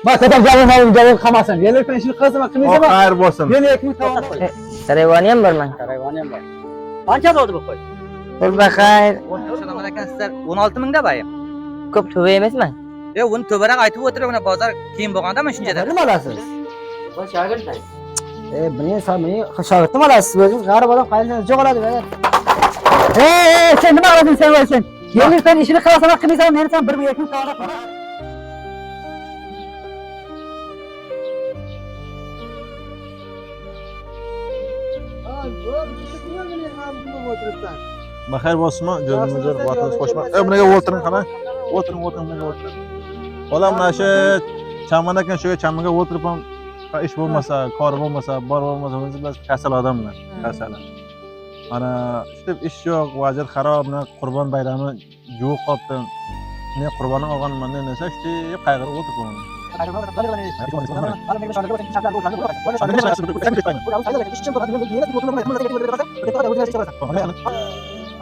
Ma kadar cevap kalmasın. Gelirken işini kızma kımıysa bak. Hayır bolsun. Yeni ekmek tamam. Sarayvani ham borman. Sarayvani ham bor. Qancha sotdi bu qo'y? Pul baxayr. Assalomu alaykum sizlar. 16 mingda bayim. Ko'p to'ba emasman. Uni to'baroq aytib o'tirib, mana bozor keyin bo'lganda men shuncha deb. Nima olasiz? Voy shogirdman. Meni shogirdni olasiz. O'zingiz g'arib odam qayerdan jo'g'aladi be. Sen nima qilasan sen o'zing? Gelirken işini kılasan kımıysa meni sen bir ekmek tamam. Baxayr bo'lsinmi? Jo'zimizga vaqtingiz qo'shma. Bunaga o'tiring qana. O'tiring bunaga o'tiring. Bolam mana shu chaman ekan shu chamanga o'tirib ham ish bo'lmasa, kor bo'lmasa, bor bo'lmasa o'zingiz bilasiz kasal odamlar, kasal. Mana işte ish yo'q, vaziyat xarob, Qurbon bayrami yo'q qoldi. Ne qurbonni olganman desa, işte qayg'urib o'tiribman.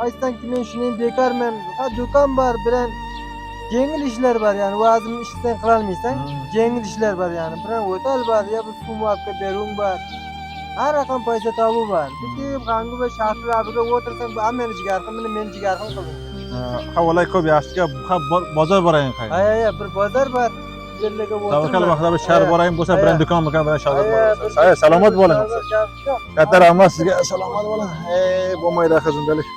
Aytsanki men shuni bekarman. Ha do'kon bor bilan yengil ishlar bor, ya'ni vazn ishdan qila olmaysan, yengil ishlar bor, ya'ni bilan o'tal bor, ya bir sumaka berung bor. Har raqam paysa tobi bor. Bitib qangu va shaxslarga o'tirsang, bu meni jigarqim, men jigarqim qildim. Ha valay ko'p yaxshiga bozor borayin qayda. Ha, bir bozor bor. Yerlarga o'tirib. Tavakkal vaqtida bir shahar borayin bo'lsa, bilan do'kon bilan shogird bo'lasiz. Salomat bo'ling. Katta rahmat sizga. Salomat bo'ling. Bo'lmaydi xizmdalik.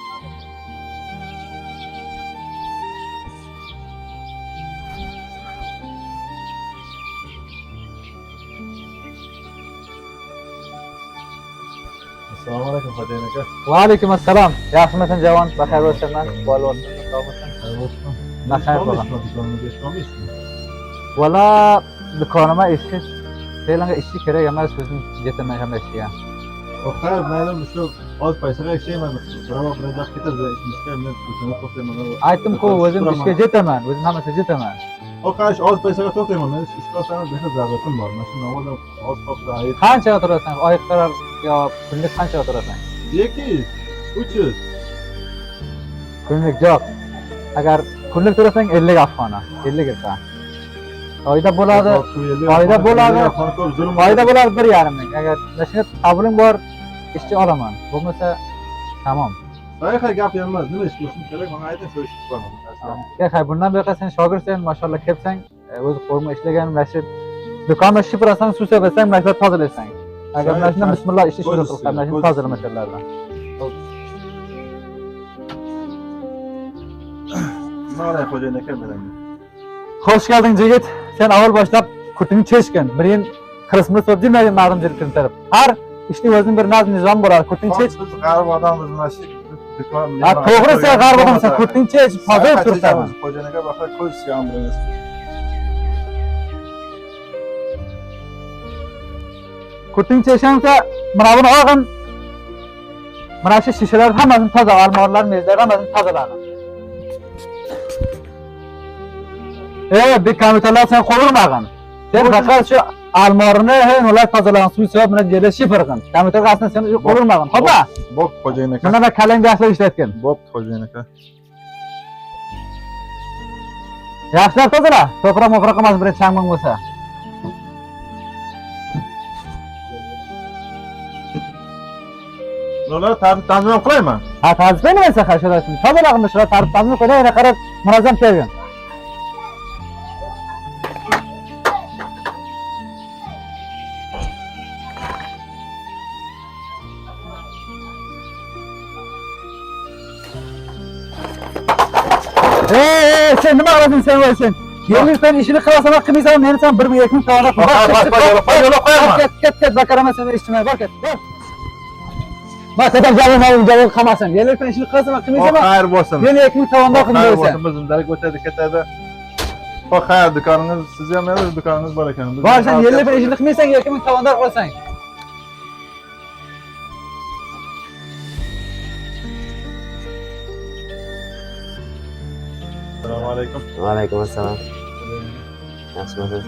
Assalomu alaykum xo'jayin aka. Va alaykum assalom. Yaxshimisan javon? Baxayr bo'lsinman. Bol bo'lsin. Sog' bo'lsin. Baxayr bo'lsin. Valla do'konima ishchi. Seylanga ishchi kerak emas, o'zim yetaman ham ishga. Hayır, mayli shu oz paysaga ishlayman. Biroq biroq ketadi ishga men o'zimni to'xtayman. Aytdim-ku, o'zim ishga yetaman, o'zim hammasiga yetaman. O qarish oz paysaga to'xtayman. Men ishlasam beha zarbatim bor. Mana shu navoda oz qopda ayt. Qancha o'tirasan? Oylik qarar yo kunlik qancha o'tirasan? 200, 300. Kunlik yo'q. Agar kunlik to'lasang 50 afg'ona, 50 girsan. Oyda bo'ladi. Oyda bo'ladi. Oyda bo'ladi 1,5 ming. Agar nashini qabuling bor, ishchi olaman. Bo'lmasa tamom. Sayqa gap emas. Nima ish qilishim kerak? Mana ayting, shu ishni qilaman. Yaxshi, bundan buyoqqa sen shogirdsan, mashallah kelsang, o'zi qo'lma ishlagan mashina do'konni shifrasan, suv sepasan, mashina tozalaysan. Agar mashina bismillah ishni shuru qilsan, mashina tozalama sharlardan. Mana xo'jayin aka bilan. Xo'sh kelding yigit. Sen avval boshlab kurtingni cheshgin. Bir yil Christmas o'tib jilmagan ma'lum jirkin taraf. Har ishning o'zining bir nazm nizom bo'ladi. Kurting chech. Biz g'arib odammiz, mana shu do'kon. Ha, to'g'ri sen g'arib odamsan. Kurting chech, toza tursan. Xo'jayin aka baxay ko'z yomringiz. Kurting cheshangsa, mana buni olgin. Mana shu shishalar hammasini toza, almorlar, mezlar hammasini tozaladi. Bir komitorlar sen qo'yilmag'in. Sen faqat shu almorini, ular tozalagan suv sevib bilan yerda shifr qil. Komitorga aslida sen qo'yilmag'in. Xo'pmi? Bo'p, xo'jayin aka. Mana kalangda yaxshi ishlatgan. Bo'p, xo'jayin aka. Yaxshilab tozala. To'qroq emas, bir changmang bo'lsa. Ular tanzim qilayman. Ha, tanzim nima desa, hasharasin. Tozalag'in, shular tanzim qo'yay, yana qarab, munozzam kelgan. Sen nima qilasan sen o'zing? Gelirsen işini kılasan kımıysan meni sen 1 ming ekmek tavana qo'y. Yo'q, qo'yaman. Ket bakarama sen ishtimay bor ket. Bak kadar javob qilmasin. Gelirsen işini kılasan kımıysan Xayr bo'lsin. meni ekmek tavanda qo'ysan. Biz undalik o'tadi, ketadi. Xayr, do'koningiz siz ham o'z do'koningiz bor ekan. Bor sen gelirsen işini qilmaysan ekmek tavanda qo'ysan. Assalomu alaykum. Va alaykum assalom. Yaxshimisiz?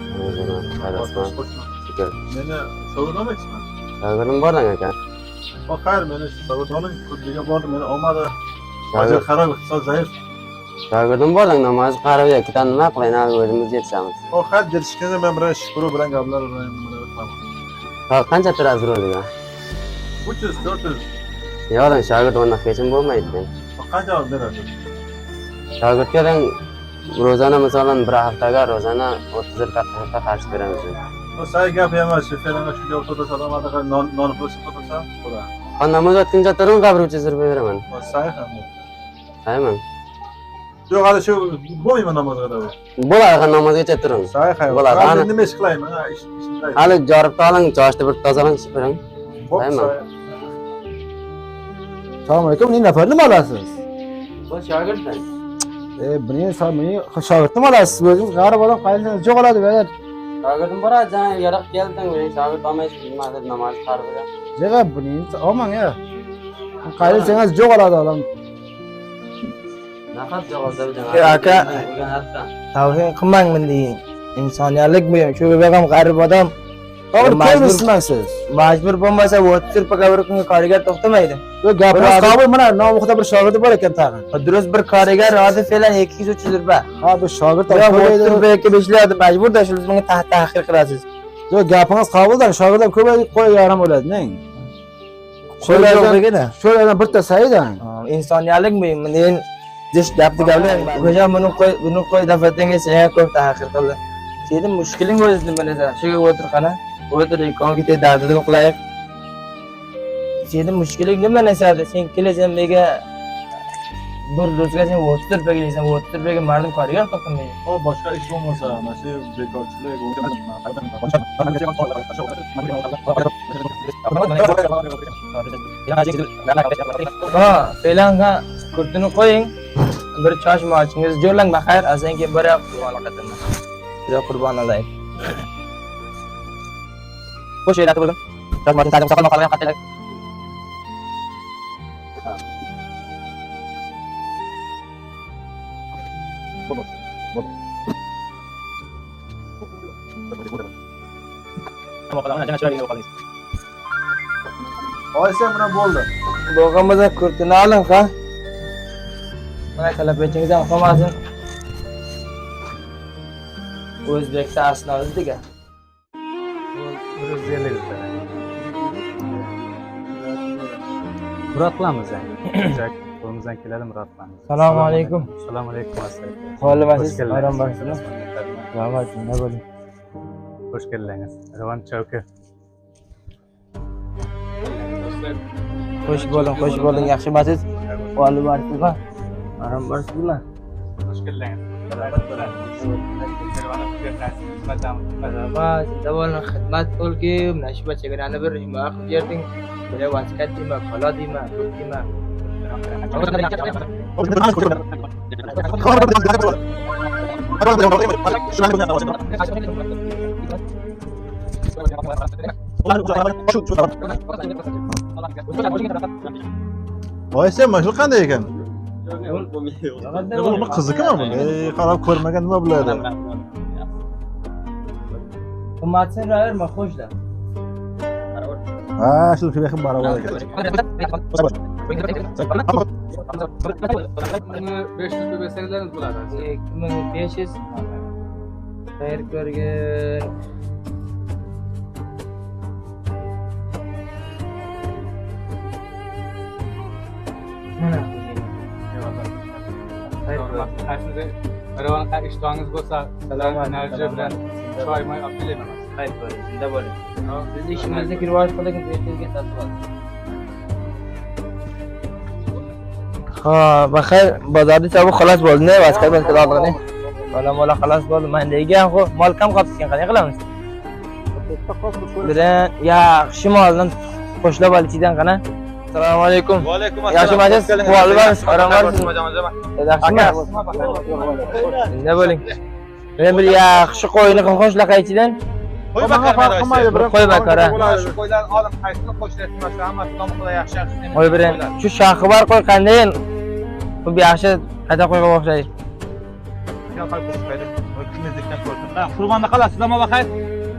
Xayrlasizmi? Shukr. Meni so'ramoqchiman. Shogirdim bordan aka. Xayr, meni so'ramoqchiman. Ko'pliga bordim, meni olmadi. Vaziyat xarob, iqtisod zaif. Şagirdim bordan namoz qarab ikkidan nima qilayni o'zimiz yetishamiz. O xat yetishganda men bilan shukru bilan gaplar bilan Qancha turasiz ro'ziga? 300 400 Yo'qdan shogird o'rnak hechim bo'lmaydi. qancha olib berasiz? Shogirdga ro'zani masalan bir haftaga ro'zani 30 ta qarshi beramiz. O say gap emas, sheferanga shunga o'tirsa salomatiga non pulsa qo'ysa, bo'la. Qan namoz o'tguncha turib qabr uchun beraman. O say ham. Sayman. Yo'q, hali shu bo'lmayman namozga da. Bo'ladi, qan namozgacha turing. Say hay. Bo'ladi. Hali nima ish qilayman? Ha, ish qilayman. Hali jorib oling, choshni bir tozalang, sipiring. Sayman. Assalomu alaykum. Meni nafar nima olasiz? Bu shogirddan. Meni shogird nima olasiz? O'zingiz g'arib odam qayerdan jo'g'aladi beralar. Shogirdim bor, jana yaroq kelding, men shogird olmaysiz, nima deb namoz qarab ber. Jega buni olmang ya. Qayersangiz jo'g'aladi odam. Nafas javob aka tavhin qilmang bunday insoniyatlik bu ham shu ham g'arib odam To'g'ri ko'rmisizman siz. majbur bo'lmasa 30 turpa kabriga korigar to'xtamaydi. Yo gapingiz qabul, mana nomuxta bir shogirdi bor ekan tag'in. Durust bir korigar hozir fe'lan 200-300 turpa. Ha bu shogird 30 turpaga beshlaydi majburda shu bunga tahqir qilasiz. Yo gapingiz qabuldan shogirdlar ko'payib qo'yaveram bo'ladi, neng. Sho'lardan bitta saydan. İnsoniyatlik bu. Men jish gapni gaplar. Hocam buni qo'y dafatenga sen ko'p tahqir qildi. Sening mushkiling o'zingni bilasan. Shuga o'tir qana. O'tir konki dardini qilaylik. Sening mushkiling nima narsa? Sen kelasan menga bir ro'zga sen 30 turpa deysan, 30 turpaga mardum korigar to'xtamaydi. O boshqa ish bo'lmasa, mana shu bekorchilik Ha, fe'langa kurtini qo'ying. Bir chosh mochingiz jo'rlang baxayr, asanki bir qurbon qataman. Juda qurbon olaylik. Xo'sh, aytib bo'ldim. Chosh mochin ta'zim saqlab qolgan qatlar. Oysa bilan bo'ldi. Bo'lganmasa kurtini oling ha. Mana kalapechingiz ham qolmasin. O'zbekcha asnolidiga. Murat qilamiz yani. Qo'limizdan keladi murat qilamiz. Assalomu alaykum. Assalomu alaykum. Xo'lamasiz, bayram bo'lsin. Rahmat, nima bo'ling. Hoş geldiniz. Ravan Chowki. Xo'sh bo'ling, yaxshimisiz? Holi borsizmi? Aram borsizmi? Hoş geldiniz. Merhaba, davomli xizmat bo'lki, mana shu bachalarni bir nima qilib berding. Buni vaskat deymi, qola deymi, pul deymi? Oysa mashul qanday ekan? Buni qiziqmi bu? Qarab ko'rmagan nima bo'ladi? Qimmatsin rayirmi, xo'shda. Ha, shu qiyam barobar ekan. 500 bersangiz bo'ladi. 2500. Xayr ko'rgin. Mana. Ravan ishtongiz bo'lsa, salom enerji bilan choy moy olib kelayman. Xayr ko'ring, shunda bo'ling. Biz ishimizni kirvosh qildik, ertaga sotib oldik. Ha, baxayr, bozorda chabu xolos bo'ldi, vaskar bilan qilolg'ini. Mola xolos bo'ldi. Men degan xo, mol kam qolib ketgan, qanday qilamiz? Bilan yaxshi moldan qo'shlab olishdan qana. Assalomu alaykum. Va alaykum assalom. Yaxshimisiz? Quvonibsiz? Oramsiz? Yaxshimi? Nima bo'ling? Men bir yaxshi qo'yni qo'shla qaychidan. Qo'y bakar qilmaydi, Bir qo'y bakara. Shu qo'ylarni olib qaysini qo'shlatmasa, hammasi nomqula yaxshi. Qo'y bilan. Shu shoxi bor qo'y qanday? Bu yaxshi qada qo'yga o'xshaydi. Qurbonni qilasizmi bakar?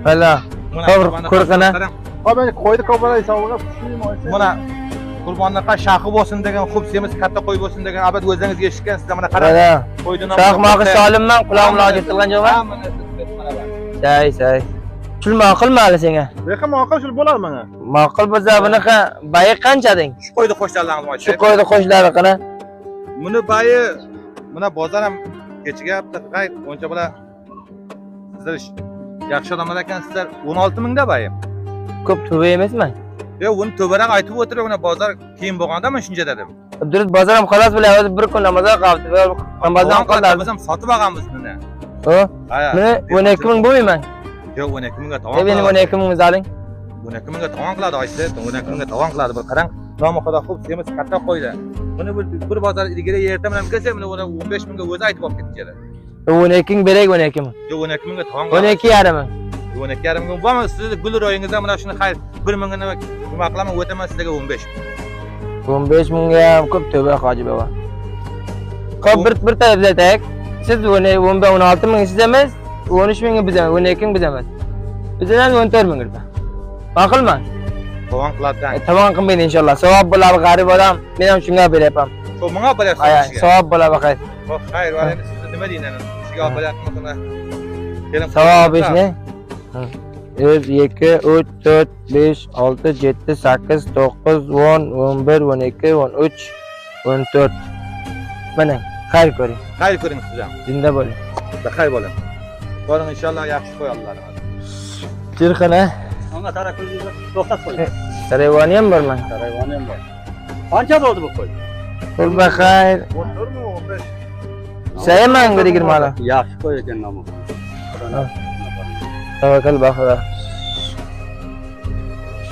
Hala. To'g'ri, ko'rqana. Ha, men qo'ydi ko'para hisobiga Mana qurbonliqqa shaxi bo'lsin degan, xo'p semiz katta qo'y bo'lsin degan, abad o'zingizga eshitgansizlar. Mana qarang. Mana Qo'ydi shoh maqi solimman, quloqim lojit qilgan jo'g'a. Say. Shul ma'qul ma'li senga? Lekin ma'qul shul bo'lar menga. Ma'qul bo'lsa bunaqa bayi qancha deng? Shu qo'ydi qo'shlarlaringizni Shu aytay. qo'ydi qo'shlari qana. Buni bayi mana bozor ham kechiga g'ayt o'ncha bo'la sizlar yaxshi odamlar ekansizlar. 16 mingda bayi. Ko'p tuba emasman. Yo'q, uni to'baroq aytib o'tirib, mana bozor keyin bo'lganda men shuncha dedim. Durust bozor ham xolos bilan bir kun namozga qoldi. Namozdan qoldi. Biz ham sotib olganmiz buni. O, meni 12 ming bo'lmayman. Yo'q, 12 mingga tovon. Mening 12 ming oling. 12 mingga tovon qiladi oysi, 12 mingga tovon qiladi. Bir qarang, nomi xudo xo'p, semiz katta qo'ydi. Buni bir bozor ilgari yerda bilan kelsa, mana 15 mingga o'zi aytib olib ketdi. 12 ming beray 12 ming. Yo'q, 12 mingga tovon qiladi. 12 yarim ming. 12,5 ming. Bo'lmasa sizni gul ro'yingizda mana shuni xayr 1 mingga nima qilaman, o'taman sizlarga 15 ming. 15 mingga ham ko'p to'ba hoji baba. Xo'p, bir tarafda aytaylik. Siz 16 ming siz emas, 13 mingga biz emas, 12 ming biz emas. Bizdan 14 ming kirdi. Ma'qulmi? Tovon qiladi. Tovon qilmaydi inshaalloh. Savob bo'ladi g'arib odam. Men ham shunga beryapman. Shu menga bo'lyapsiz. Ay, savob bo'ladi xayr. Xo'p, xayr, va endi siz nima deysiz? Sizga olib bo'lyapmizmi? Savob ishni. 1 2 3 4 5 6 7 8 9 10 11 12 13 14. Mana xayr ko'ring. Xayr ko'ring siz ham. Zinda bo'ling. Xayr bo'ling. Boring inshaalloh yaxshi qo'yadilar. Jirxana. Anga tarafingizni to'xtatib qo'ying. Sarayvoni ham borman. Sarayvoni ham bor. Qancha bo'ldi bu qo'y? Pul baxayr. 14 mi 15? Sayman 20 mala. Yaxshi qo'y ekan nomi. Tavakkal baxira.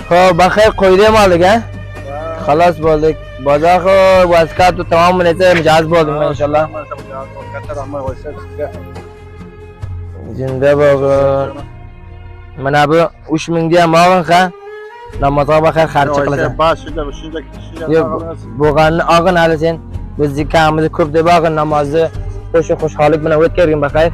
Xo'p, baxayr qo'ydi ham oldik a? Xolos bo'ldik. Bozor vazifasi tamom esa mijoz bo'ldim inshaalloh. Katta rahmat qo'ysa sizga. Zinda bo'lg'in. Mana bu 3000 ga ham olg'in ha. Namozga baxayr xarj qilasan. Bas shuncha Yo'q, bo'lganini olg'in hali sen. Biz zikrimizni ko'p deb olg'in namozni xushxo'rlik bilan o'tkazgin baxayr.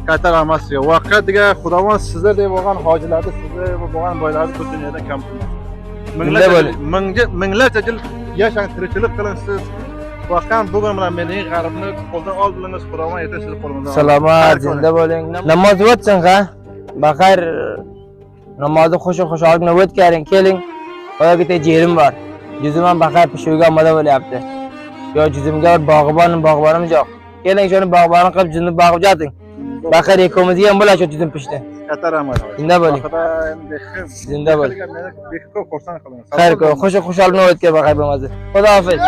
Katta rahmat sizga. Vaqtiga Xudovan sizlar deb bo'lgan hojilarni, sizlar deb bo'lgan boylarni butun yerdan kam qilmasin. Minglarcha yil yashang, tirikchilik qilinsiz. Vaqtan bugun bilan mening g'aribni qo'ldan oldingiz, Xudovan aytay sizni qo'limdan. Salomat, zinda bo'ling. Namoz o'tsin ha. Baxayr namozni xushxo'rlik bilan o'tkazing. Keling. Oyog'ida jerim bor. Yuzim ham baxayr pishuvga omada bo'lyapti. Yo yuzimga bog'bonim yo'q. Keling shuni bog'bonni qilib yuzimni bog'ib joting. Baxayr ikkomizga ham bo'lar shu yuzim pishdi. Katta rahmat. Zinda bo'ling. Zinda bo'ling. Bekor xursand qiling. Xayr ko'ring. Xushxo'rlik bilan o'tkaz baxayr bo'lmasa. Xudo hafiz.